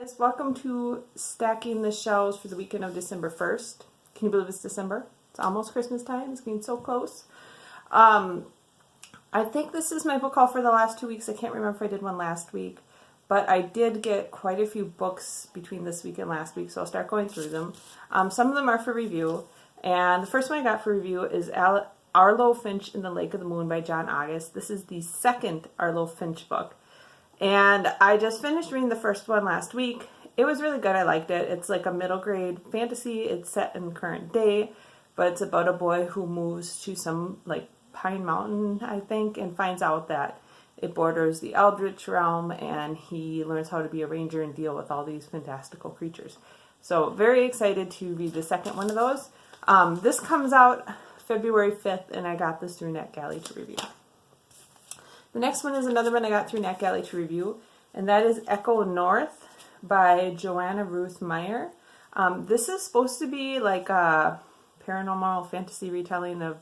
Yes, welcome to Stacking the Shelves for the weekend of December 1st. Can you believe it's December? It's almost Christmas time. It's getting so close. I think this is my book haul for the last 2 weeks. I can't remember if I did one last week, but I did get quite a few books between this week and last week, so I'll start going through them. Some of them are for review, and the first one I got for review is Arlo Finch in the Lake of the Moon by John August. This is the second Arlo Finch book. And I just finished reading the first one last week. It was really good. I liked it. It's like a middle grade fantasy. It's set in current day, but it's about a boy who moves to some like Pine Mountain, I think, and finds out that it borders the Eldritch realm, and he learns how to be a ranger and deal with all these fantastical creatures. So very excited to read the second one of those. This comes out February 5th, and I got this through NetGalley to review. The next one is another one I got through NetGalley to review, and that is Echo North by Joanna Ruth Meyer. This is supposed to be like a paranormal fantasy retelling of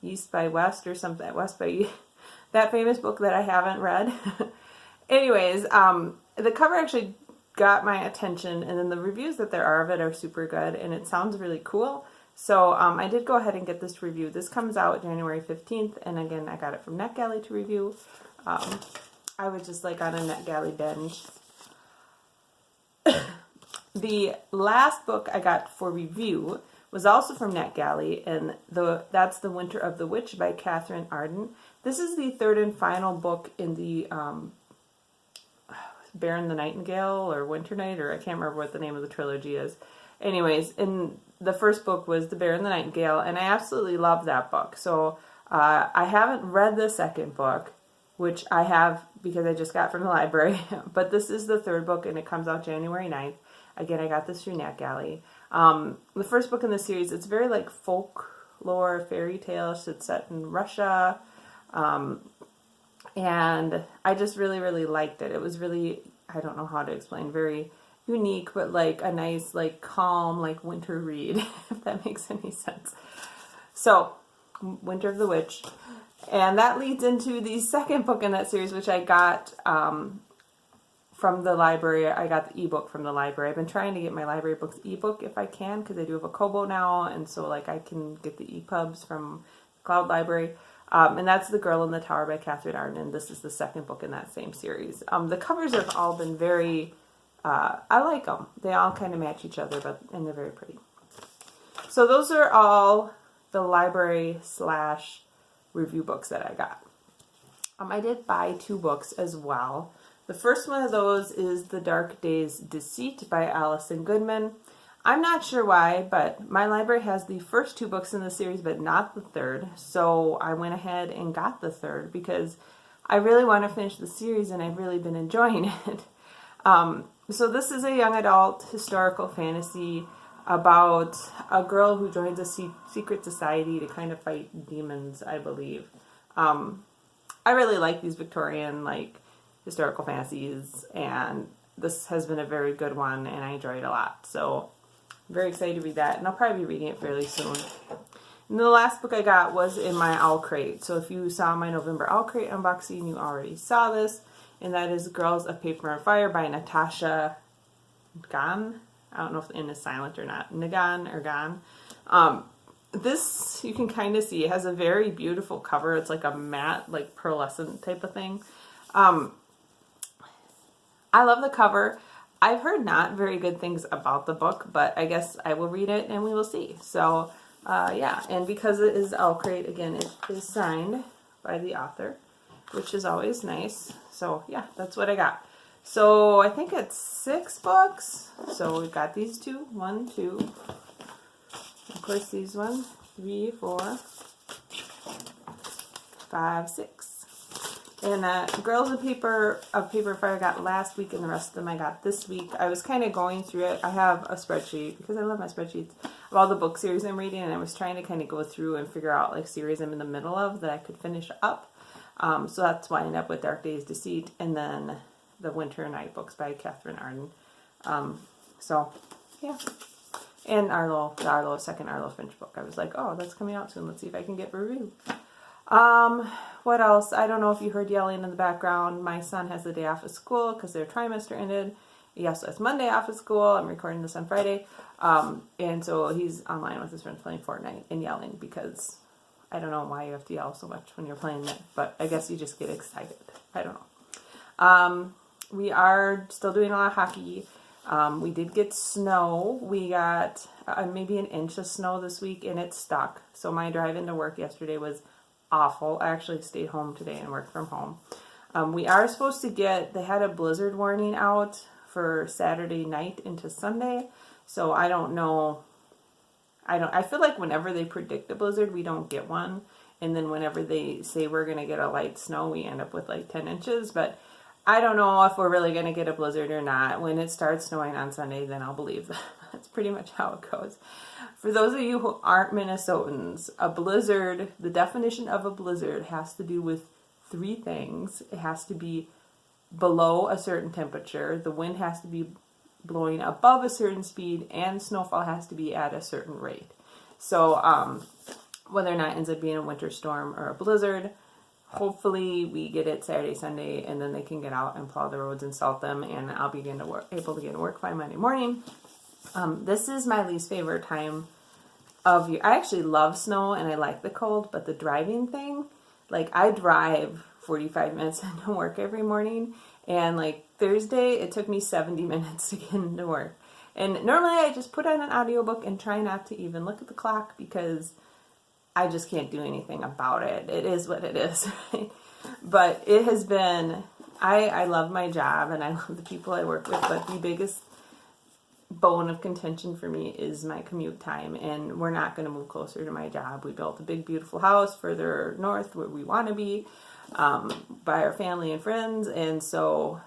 East by West or something, West by East, that famous book that I haven't read. Anyways, the cover actually got my attention, and then the reviews that there are of it are super good, and it sounds really cool. So I did go ahead and get this review. This comes out January 15th, and again, I got it from NetGalley to review. I was just like on a NetGalley binge. The last book I got for review was also from NetGalley, and that's The Winter of the Witch by Katherine Arden. This is the third and final book in the Baron the Nightingale or Winter Night, or I can't remember what the name of the trilogy is. Anyways, the first book was The Bear and the Nightingale, and I absolutely love that book. So I haven't read the second book, which I have because I just got from the library, but this is the third book, and it comes out January 9th. Again, I got this through NetGalley. The first book in the series, it's very like folklore, fairy tales. It's set in Russia, and I just really, really liked it. It was really, I don't know how to explain, very unique, but like a nice, like calm, like winter read, if that makes any sense. So, Winter of the Witch. And that leads into the second book in that series, which I got from the library. I got the ebook from the library. I've been trying to get my library books ebook if I can, because I do have a Kobo now, and so like I can get the EPUBs from Cloud Library. And that's The Girl in the Tower by Katherine Arden, and this is the second book in that same series. The covers have all been very, I like them. They all kind of match each other, and they're very pretty. So those are all the library / review books that I got. I did buy 2 books as well. The first one of those is The Dark Days Deceit by Alison Goodman. I'm not sure why, but my library has the first 2 books in the series, but not the third. So I went ahead and got the third because I really want to finish the series, and I've really been enjoying it. So this is a young adult historical fantasy about a girl who joins a secret society to kind of fight demons, I believe. I really like these Victorian, like, historical fantasies, and this has been a very good one, and I enjoy it a lot. So I'm very excited to read that, and I'll probably be reading it fairly soon. And the last book I got was in my Owl Crate. So if you saw my November Owl Crate unboxing, you already saw this. And that is Girls of Paper and Fire by Natasha Ghosn. I don't know if the N is silent or not. Nagan or Ghosn. This, you can kind of see, it has a very beautiful cover. It's like a matte, like pearlescent type of thing. I love the cover. I've heard not very good things about the book, but I guess I will read it and we will see. So, yeah. And because it is Owl Crate, again, it is signed by the author, which is always nice. So yeah, that's what I got. So I think it's 6 books. So we've got these 2, 1, 2. Of course, these 1, 3, 4, 5, 6. And Girls of Paper and Fire I got last week, and the rest of them I got this week. I was kind of going through it. I have a spreadsheet, because I love my spreadsheets, of all the book series I'm reading, and I was trying to kind of go through and figure out like series I'm in the middle of that I could finish up. So that's why I ended up with Dark Days Deceit, and then the Winter Night books by Katherine Arden. So, yeah. And the second Arlo Finch book. I was like, oh, that's coming out soon. Let's see if I can get a review. What else? I don't know if you heard yelling in the background. My son has the day off of school because their trimester ended, He also has Monday off of school. I'm recording this on Friday. And so he's online with his friends playing Fortnite and yelling because I don't know why you have to yell so much when you're playing it, but I guess you just get excited. I don't know. We are still doing a lot of hockey. We did get snow. We got maybe an inch of snow this week, and it stuck. So my drive into work yesterday was awful. I actually stayed home today and worked from home. We are supposed to they had a blizzard warning out for Saturday night into Sunday. So I don't know. I feel like whenever they predict a blizzard, we don't get one. And then whenever they say we're going to get a light snow, we end up with like 10 inches. But I don't know if we're really going to get a blizzard or not. When it starts snowing on Sunday, then I'll believe that. That's pretty much how it goes. For those of you who aren't Minnesotans, a blizzard, the definition of a blizzard has to do with 3 things. It has to be below a certain temperature, the wind has to be blowing above a certain speed, and snowfall has to be at a certain rate. So whether or not it ends up being a winter storm or a blizzard, hopefully we get it Saturday, Sunday, and then they can get out and plow the roads and salt them, and I'll be able to get to work by Monday morning. This is my least favorite time of year. I actually love snow and I like the cold, but the driving thing, like I drive 45 minutes into work every morning, and like Thursday it took me 70 minutes to get into work. And normally I just put on an audiobook and try not to even look at the clock because I just can't do anything about it. It is what it is. Right? But it has been, I love my job and I love the people I work with, but the biggest bone of contention for me is my commute time, and we're not going to move closer to my job. We built a big beautiful house further north where we want to be, by our family and friends, and so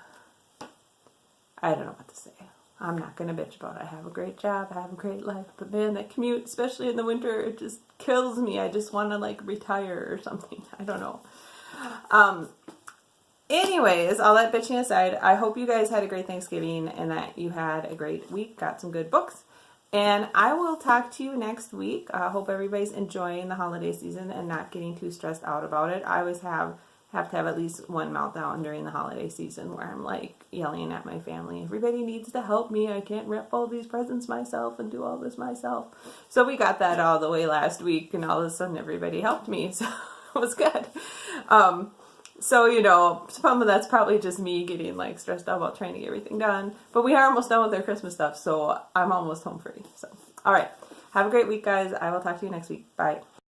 I don't know what to say. I'm not going to bitch about it. I have a great job, I have a great life, but man, that commute, especially in the winter, it just kills me. I just want to like retire or something. I don't know. Anyways, all that bitching aside, I hope you guys had a great Thanksgiving and that you had a great week, got some good books, and I will talk to you next week. I hope everybody's enjoying the holiday season and not getting too stressed out about it. I always have to have at least one meltdown during the holiday season where I'm like yelling at my family, everybody needs to help me. I can't wrap all these presents myself and do all this myself. So we got that all the way last week, and all of a sudden everybody helped me, so it was good. So, you know, some of that's probably just me getting like stressed out about trying to get everything done. But we are almost done with our Christmas stuff, so I'm almost home free. So, all right. Have a great week, guys. I will talk to you next week. Bye.